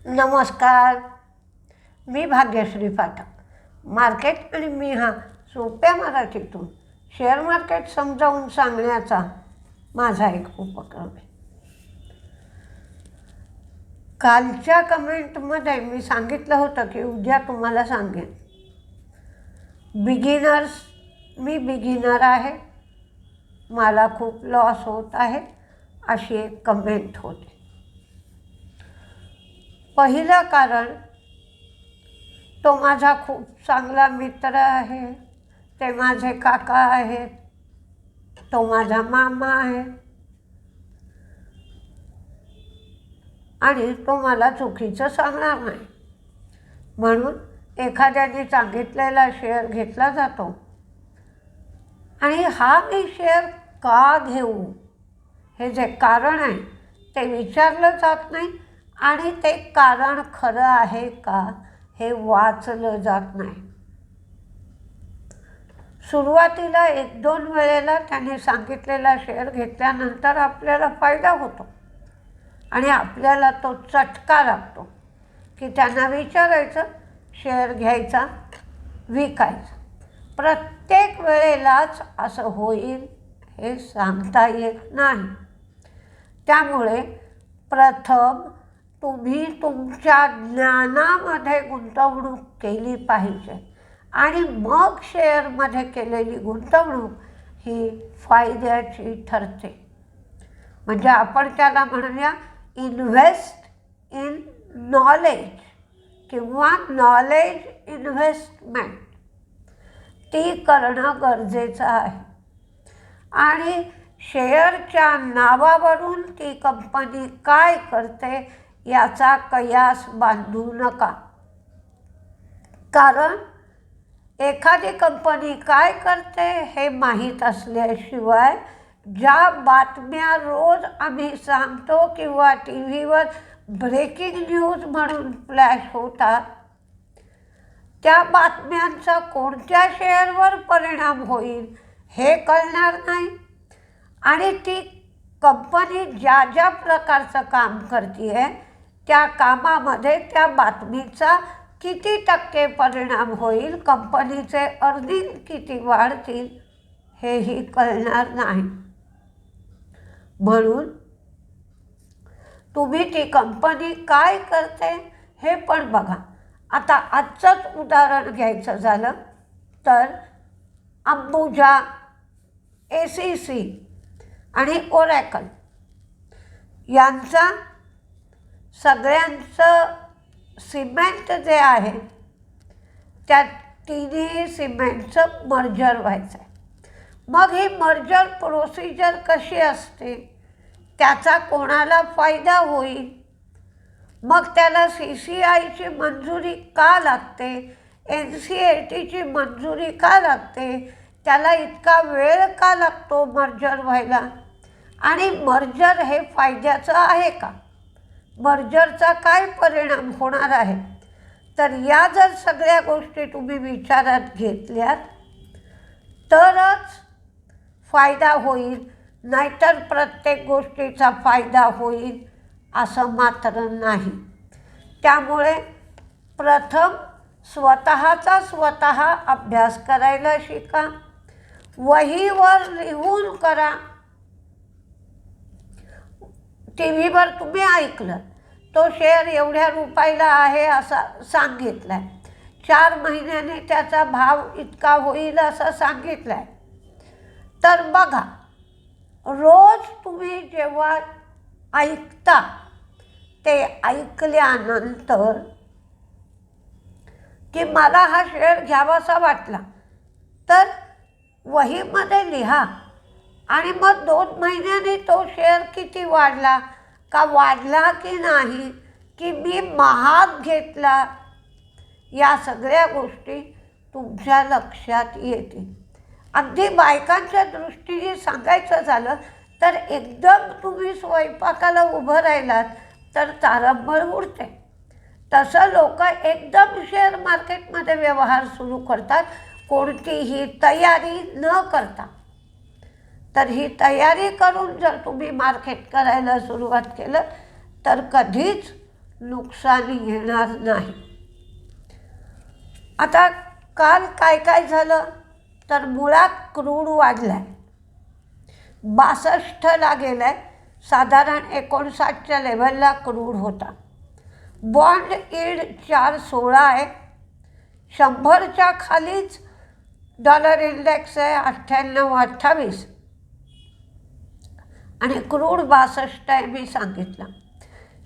नमस्कार. मी भाग्यश्री पाठक. मार्केट आणि मी हा सोप्या मराठीतून शेअर मार्केट समजावून सांगण्याचा माझा एक उपक्रम आहे. कालच्या कमेंटमध्ये मी सांगितलं होतं की उद्या तुम्हाला सांगेन. मी बिगिनर आहे, मला खूप लॉस होत आहे, अशी एक कमेंट होती. पहिलं कारण, तो माझा खूप चांगला मित्र आहे, ते माझे काका आहेत, तो माझा मामा आहे आणि तो मला चुकीचं सांगणार नाही. म्हणून एखाद्याने सांगितलेला शेअर घेतला जातो आणि हा मी शेअर का घेऊ हे जे कारण आहे ते विचारलं जात नाही आणि ते कारण खरं आहे का हे वाचलं जात नाही. सुरुवातीला 1-2 वेळेला त्याने सांगितलेला शेअर घेतल्यानंतर आपल्याला फायदा होतो आणि आपल्याला तो चटका लागतो की त्यांना विचारायचं शेअर घ्यायचा, विकायचा. प्रत्येक वेळेलाच असं होईल हे सांगता येत नाही. त्यामुळे प्रथम तुम्ही तुमच्या ज्ञानामध्ये गुंतवणूक केली पाहिजे आणि मग शेअरमध्ये केलेली गुंतवणूक ही फायद्याची ठरते. म्हणजे आपण त्याला म्हणूया इन्व्हेस्ट इन नॉलेज किंवा नॉलेज इन्व्हेस्टमेंट. ती करणं गरजेचं आहे आणि शेअरच्या नावावरून ती कंपनी काय करते याचा कयास बांधू नका. कारण एखादी कंपनी काय करते हे माहीत असल्याशिवाय ज्या बातम्या रोज आम्ही सांगतो किंवा टी व्हीवर ब्रेकिंग न्यूज म्हणून फ्लॅश होतात, त्या बातम्यांचा कोणत्या शेअरवर परिणाम होईल हे कळणार नाही आणि ती कंपनी ज्या ज्या प्रकारचं काम करते आहे त्या कामामध्ये त्या बातमीचा किती टक्के परिणाम होईल, कंपनीचे अर्निंग किती वाढतील हेही कळणार नाही. म्हणून तुम्ही ती कंपनी काय करते हे पण बघा. आता आजचंच उदाहरण घ्यायचं झालं तर अंबुजा, ACC आणि ओरॅकल यांचा सगळ्यांचं सिमेंट जे आहे त्या तिन्ही सिमेंटचं मर्जर व्हायचं आहे. मग ही मर्जर प्रोसिजर कशी असते, त्याचा कोणाला फायदा होईल, मग त्याला CCIची मंजुरी का लागते, NCLTची मंजुरी का लागते, त्याला इतका वेळ का लागतो मर्जर व्हायला आणि मर्जर हे फायद्याचं आहे का, मर्जरचा काय परिणाम होणार आहे. तर या जर सगळ्या गोष्टी तुम्ही विचारात घेतल्यात तरच फायदा होईल, नाहीतर प्रत्येक गोष्टीचा फायदा होईल असं मात्र नाही. त्यामुळे प्रथम स्वतः अभ्यास करायला शिका. वहीवर लिहून करा. टी व्हीवर तुम्ही ऐकलं तो शेअर एवढ्या रुपयाला आहे असा सांगितला आहे, 4 महिन्याने त्याचा भाव इतका होईल असं सांगितलं आहे. तर बघा, रोज तुम्ही जेव्हा ऐकता ते ऐकल्यानंतर की मला हा शेअर घ्यावासा वाटला तर वहीमध्ये लिहा आणि मग 2 महिन्याने तो शेअर किती वाढला, का वाढला की नाही, की मी महाग घेतला, या सगळ्या गोष्टी तुमच्या लक्षात येतील. अगदी बायकांच्या दृष्टीने सांगायचं झालं तर एकदम तुम्ही स्वयंपाकाला उभं राहिलात तर तारंबळ उडते. तसं लोक एकदम शेअर मार्केटमध्ये व्यवहार सुरू करतात कोणतीही तयारी न करता. तर ही तयारी करून जर तुम्ही मार्केट करायला सुरुवात केलं तर कधीच नुकसान येणार नाही. आता काल काय काय झालं तर मुळात क्रूड वाढला आहे, 62ला गेला आहे. साधारण 59च्या लेवलला क्रूड होता. बॉन्ड यील्ड 4.16 आहे. 100च्या खालीच डॉलर इंडेक्स आहे 98-28 आणि क्रूड 62 आहे. मी सांगितलं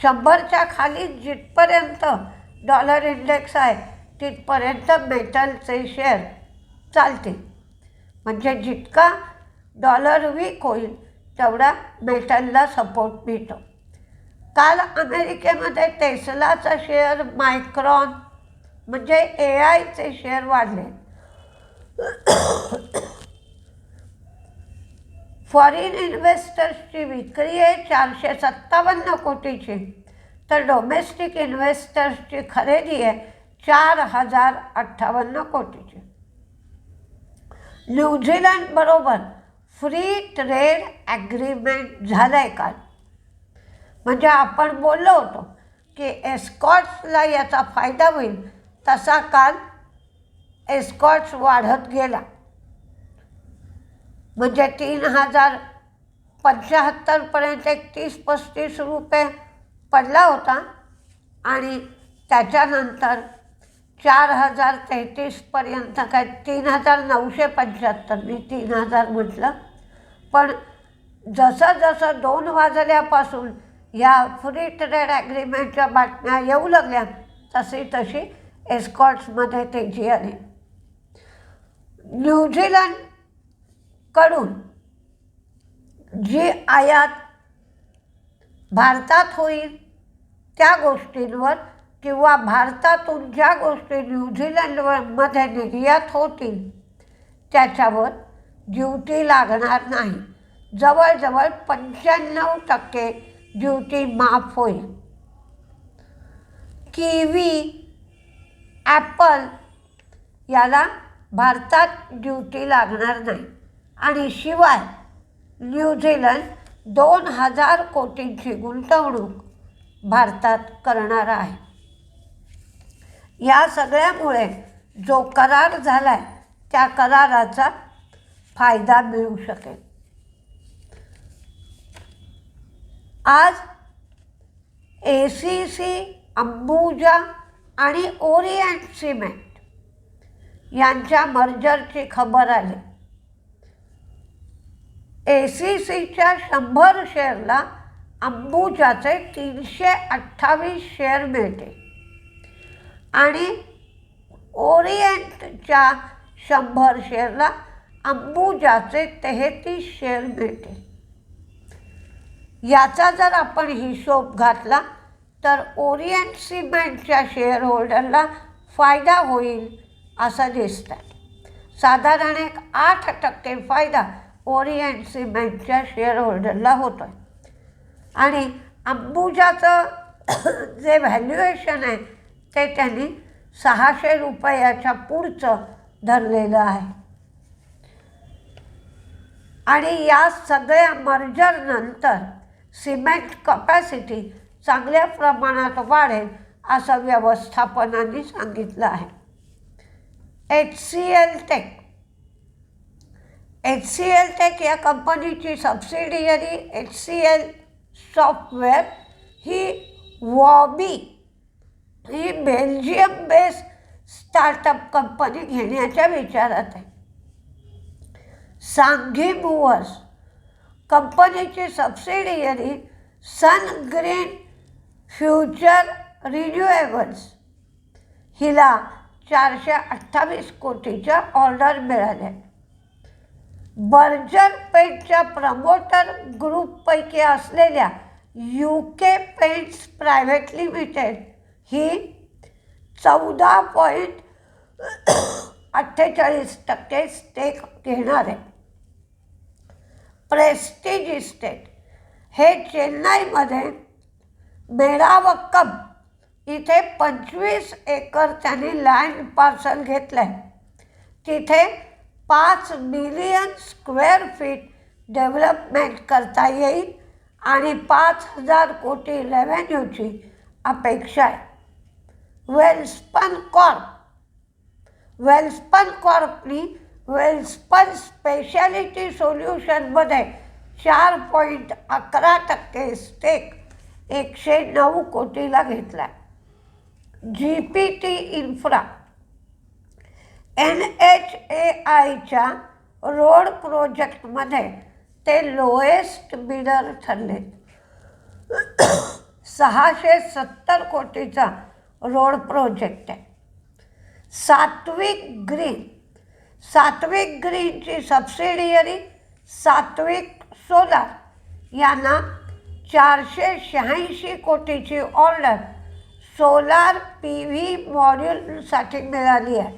100च्या खाली जिथपर्यंत डॉलर इंडेक्स आहे तिथपर्यंत मेटलचे शेअर चालतील. म्हणजे जितका डॉलर वीक होईल तेवढा मेटलला सपोर्ट मिळतो. काल अमेरिकेमध्ये टेस्लाचा शेअर, मायक्रॉन म्हणजे AIचे शेअर वाढले. फॉरेन इन्व्हेस्टर्सची विक्री आहे 457 कोटीची, तर डोमेस्टिक इन्व्हेस्टर्सची खरेदी आहे 4058 कोटीची. न्यूझीलंड बरोबर फ्री ट्रेड ॲग्रीमेंट झालं आहे काल. म्हणजे आपण बोललो होतो की एस्कॉट्सला याचा फायदा होईल, तसा काल एस्कॉट्स वाढत गेला. म्हणजे 3075पर्यंत 30-35 रुपये पडला होता आणि त्याच्यानंतर 4033पर्यंत काय 3975, मी 3000 म्हटलं. पण जसं जसं 2 वाजल्यापासून या फ्री ट्रेड ॲग्रीमेंटच्या बातम्या येऊ लागल्या तशी एस्कॉट्समध्ये तेजी आली. न्यूझीलंडकडून जी आयात भारतात होईल त्या गोष्टींवर किंवा भारतातून ज्या गोष्टी न्यूझीलंडमध्ये निर्यात होतील त्याच्यावर ड्युटी लागणार नाही. जवळजवळ 95% ड्युटी माफ होईल. किवी, ॲपल याला भारतात ड्युटी लागणार नाही. आणि शिवाय न्यूझीलंड 2000 कोटींची गुंतवणूक भारतात करणार आहे. या सगळ्यामुळे जो करार झाला आहे त्या कराराचा फायदा मिळू शकेल. आज ACC, अंबुजा आणि ओरिएंट सिमेंट यांच्या मर्जरची खबर आली. ACCच्या 100 शेअरला अंबुजाचे 328 शेअर मिळते आणि ओरिएंटच्या 100 शेअरला अंबुजाचे 33 शेअर मिळते. याचा जर आपण हिशोब घातला तर ओरिएंट सिमेंटच्या शेअर होल्डरला फायदा होईल असं दिसतं. साधारण 8% फायदा ओरिएंट सिमेंटच्या शेअर होल्डरला होतो आहे. आणि अंबुजाचं जे व्हॅल्युएशन आहे ते त्यांनी 600 रुपयाच्या पुढचं धरलेलं आहे. आणि या सगळ्या मर्जरनंतर सिमेंट कपॅसिटी चांगल्या प्रमाणात वाढेल असं व्यवस्थापनाने सांगितलं आहे. HCL टेक या कंपनीची सबसिडियरी HCL सॉफ्टवेअर ही वॉबी ही बेल्जियम बेस्ड स्टार्टअप कंपनी घेण्याच्या विचारात आहे. सांघी मूव्हर्स कंपनीची सबसिडियरी सन ग्रीन फ्युचर रिन्युएबल्स हिला 428 कोटीच्या ऑर्डर मिळाल्या. बर्जर पेंटच्या प्रमोटर ग्रुपपैकी असलेल्या UK पेंट्स प्रायव्हेट लिमिटेड ही 14.48% स्टेक घेणार आहे. प्रेस्टिज इस्टेट हे चेन्नईमध्ये मेडावक्कम इथे 25 एकर त्यांनी लँड पार्सल घेतलं आहे. तिथे 5 मिलियन स्क्वेअर फीट डेव्हलपमेंट करता येईल आणि 5000 कोटी रेव्हेन्यूची अपेक्षा आहे. वेल्स्पन कॉर्पनी वेल्स्पन स्पेशालिटी सोल्युशनमध्ये 4.11% स्टेक 109 कोटीला घेतला. GPT इन्फ्रा NHAIच्या रोड प्रोजेक्टमध्ये ते लोएस्ट बिडर ठरले. 670 कोटीचा रोड प्रोजेक्ट आहे. सात्विक ग्रीनची सबसिडियरी सात्विक सोलार यांना 486 कोटीची ऑर्डर सोलार PV मॉड्यूलसाठी मिळाली आहे.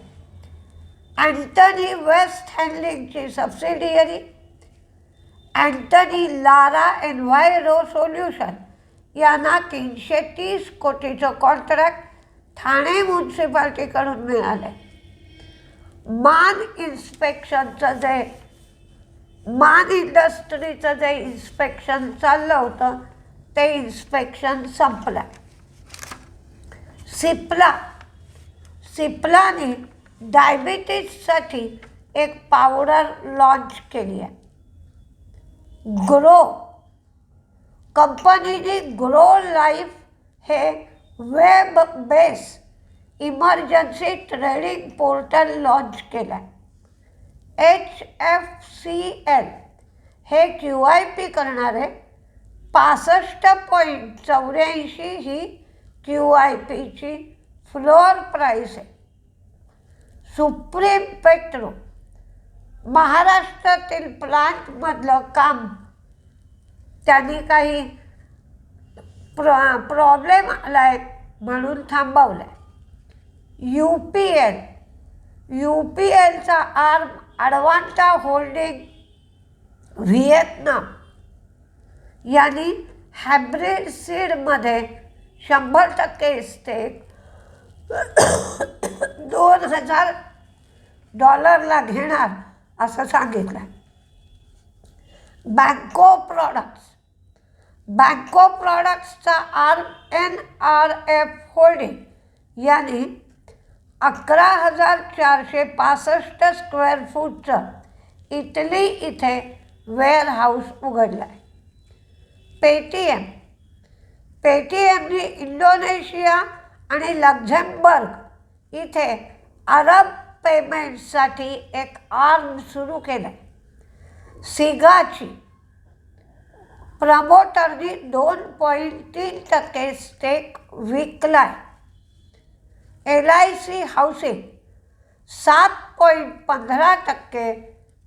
अँटनी वेस्ट हँडलिंगची subsidiary Antony Lara enviro solution यांना 330 कोटीचं कॉन्ट्रॅक्ट ठाणे म्युन्सिपाल्टीकडून मिळालं. मान इंडस्ट्रीचं जे इन्स्पेक्शन चाललं होतं ते इन्स्पेक्शन संपलं. सिप्लाने डायबिटीजसाठी एक पावडर लॉन्च केली आहे. कंपनीने ग्रो लाईफ हे web base emergency trading portal launch केलं आहे. HFCL हे QIP करणारे 65.84 ही QIPची फ्लोअर प्राईस आहे. सुप्रीम पेट्रो महाराष्ट्रातील प्लांटमधलं काम त्यांनी काही प्रॉब्लेम आला आहे म्हणून थांबवलं आहे. UPLचा आर्म अडवांटा होल्डिंग व्हिएतनाम यांनी हायब्रिड सीडमध्ये 100% स्टेक $2,000 घेणार असं सांगितलं. बँको प्रॉडक्ट्सचा आर्म NRF होल्डिंग यांनी 11,465 स्क्वेअर फूटचं इटली इथे वेअरहाऊस उघडलं आहे. पेटीएमने इंडोनेशिया आणि लक्झेंबर्ग इथे अरब पेमेंटसाठी एक आर्म सुरू केलं आहे. सिगाची प्रमोटरनी 2.3% स्टेक विकला आहे. LIC हाऊसिंग 7.15%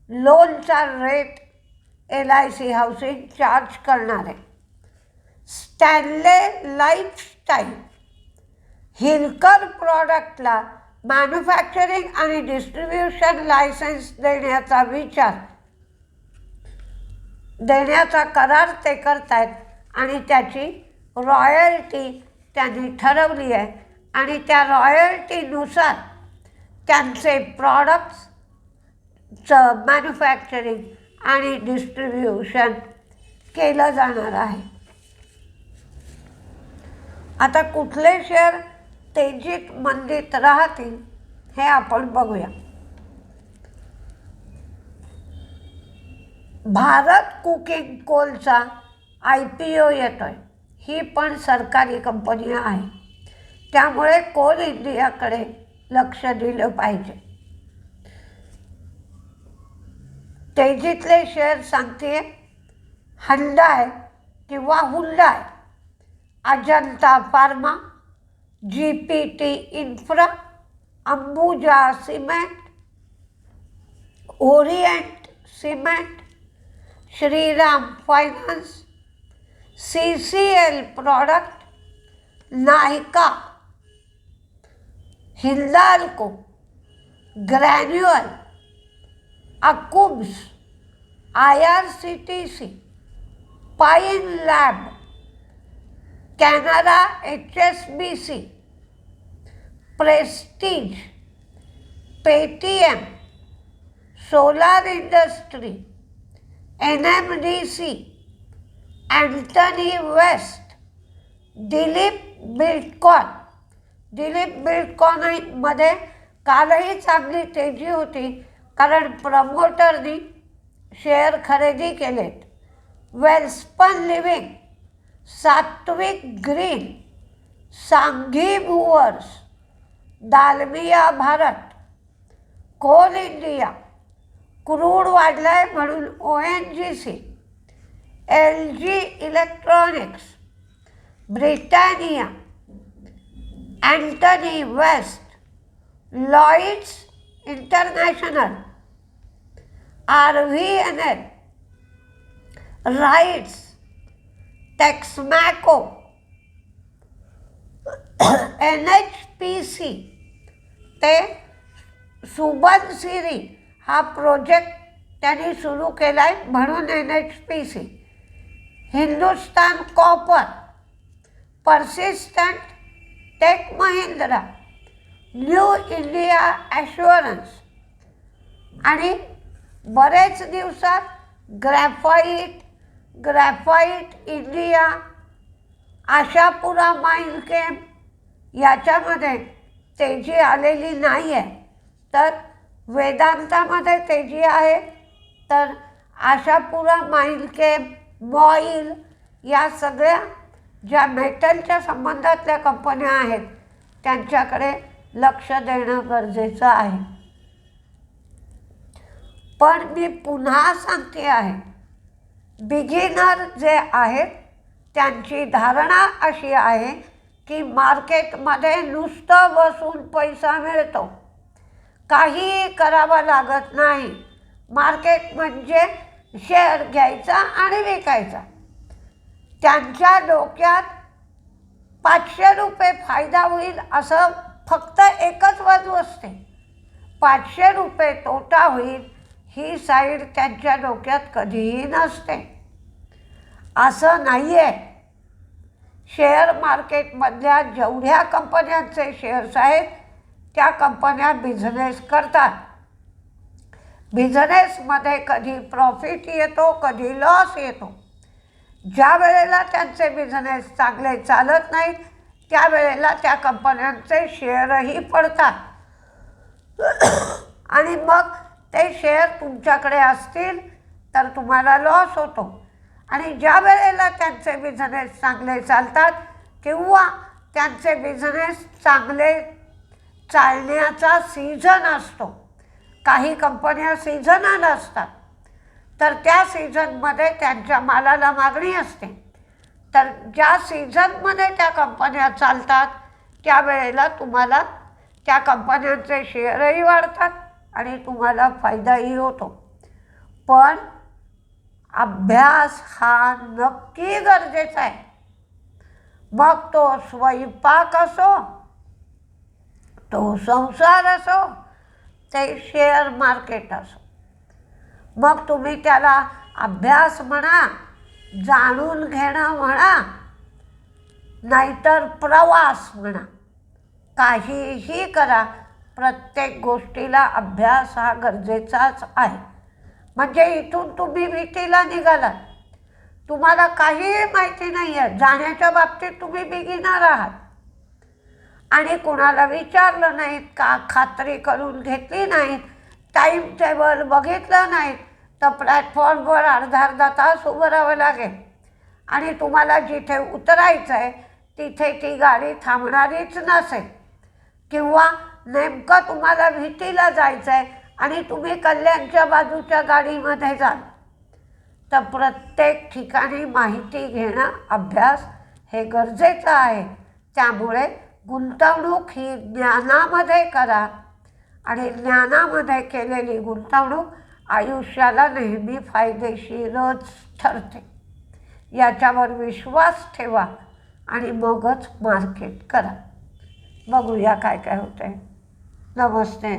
लोनचा रेट LIC हाऊसिंग चार्ज करणार आहे. स्टॅनले लाईफस्टाईल हिलकर प्रॉडक्टला मॅन्युफॅक्चरिंग आणि डिस्ट्रीब्युशन लायसन्स देण्याचा करार ते करतायत आणि त्याची रॉयल्टी त्यांनी ठरवली आहे आणि त्या रॉयल्टीनुसार त्यांचे प्रॉडक्ट्सचं मॅन्युफॅक्चरिंग आणि डिस्ट्रीब्युशन केलं जाणार आहे. आता कुठले शेअर तेजीत मंदीत राहतील हे आपण बघूया. भारत कुकिंग कोलचा IPO येतोय. ही पण सरकारी कंपनी आहे, त्यामुळे कोल इंडियाकडे लक्ष दिलं पाहिजे. तेजीतले शेअर सांगते हंडाय किंवा Hyundai, Ajanta pharma, GPT infra, Ambuja cement, Orient cement, Shriram finance, CCL product, Nykaa, Hindalco, Granule, अकुब्स, IRCTC, Pine Lab, Canara HSBC, Prestige, Paytm, solar industry, NMDC, Antony waste, Dilip Buildcon, Dilip बिल्डकॉनमध्ये कालही चांगली तेजी होती कारण प्रमोटरनी शेअर खरेदी केलेत. Welspun living, Satvik green, Sanghi movers, Dalmia Bharat, coal India, crude वाढलाय म्हणून ONGC, LG electronics, Britannia, Antony waste, Lloyds international, RVNL, Rites, टेक्समॅको, NHPC ते सुबनसिरी हा प्रोजेक्ट त्यांनी सुरू केला आहे म्हणून NHPC, Hindustan copper, persistent, tech Mahindra, new India assurance आणि बरेच दिवसात ग्रॅफाईट इंडिया, आशापुरा माईन कॅम्प याच्यामध्ये तेजी आलेली नाही आहे. तर वेदांतामध्ये तेजी आहे. तर आशापुरा माईन कॅम्प, मॉईल या सगळ्या ज्या मेटलच्या संबंधातल्या कंपन्या आहेत त्यांच्याकडे लक्ष देणं गरजेचं आहे. पण मी पुन्हा सांगते आहे, बिगिनर जे आहेत त्यांची धारणा अशी आहे की मार्केटमध्ये नुसतं बसून पैसा मिळतो, काहीही करावं लागत नाही. मार्केट म्हणजे शेअर घ्यायचा आणि विकायचा. त्यांच्या डोक्यात 500 रुपये फायदा होईल असं फक्त एकच बाजू असते. 500 रुपये तोटा होईल ही साईड त्यांच्या डोक्यात कधीही नसते. असं नाही आहे. शेअर मार्केटमधल्या जेवढ्या कंपन्यांचे शेअर्स आहेत त्या कंपन्या बिझनेस करतात. बिझनेसमध्ये कधी प्रॉफिट येतो, कधी लॉस येतो. ज्या वेळेला त्यांचे बिझनेस चांगले चालत नाहीत त्यावेळेला त्या कंपन्यांचे शेअरही पडतात आणि मग ते शेअर तुमच्याकडे असतील तर तुम्हाला लॉस होतो. आणि ज्या वेळेला त्यांचे बिझनेस चांगले चालतात किंवा त्यांचे बिझनेस चांगले चालण्याचा सीझन असतो, काही कंपन्या सीझनल असतात, तर त्या सीझनमध्ये त्यांच्या मालाला मागणी असते. तर ज्या सीझनमध्ये त्या कंपन्या चालतात त्यावेळेला तुम्हाला त्या कंपन्यांचे शेअरही वाढतात आणि तुम्हाला फायदाही होतो. पण अभ्यास हा नक्की गरजेचा आहे. मग तो स्वयंपाक असो, तो संसार असो, ते शेअर मार्केट असो. मग तुम्ही त्याला अभ्यास म्हणा, जाणून घेणं म्हणा, नाहीतर प्रवास म्हणा, काहीही करा, प्रत्येक गोष्टीला अभ्यास हा गरजेचाच आहे. म्हणजे इथून तुम्ही विटीला निघालात, तुम्हाला काहीही माहिती नाही आहे, जाण्याच्या बाबतीत तुम्ही बिगिनर आहात आणि कुणाला विचारलं नाहीत का, खात्री करून घेतली नाहीत, टाईम टेबल बघितलं नाहीत, तर प्लॅटफॉर्मवर अर्धा तास उभं राहावं लागेल आणि तुम्हाला जिथे उतरायचं आहे तिथे ती गाडी थांबणारीच नसेल. किंवा नेमकं तुम्हाला विटीला जायचं आहे आणि तुम्ही कल्याणच्या बाजूच्या गाडीमध्ये जाल. तर प्रत्येक ठिकाणी माहिती घेणं, अभ्यास हे गरजेचं आहे. त्यामुळे गुंतवणूक ही ज्ञानामध्ये करा आणि ज्ञानामध्ये केलेली गुंतवणूक आयुष्याला नेहमी फायदेशीरच ठरते. याच्यावर विश्वास ठेवा आणि मगच मार्केट करा. बघूया काय काय होतं आहे. नमस्ते.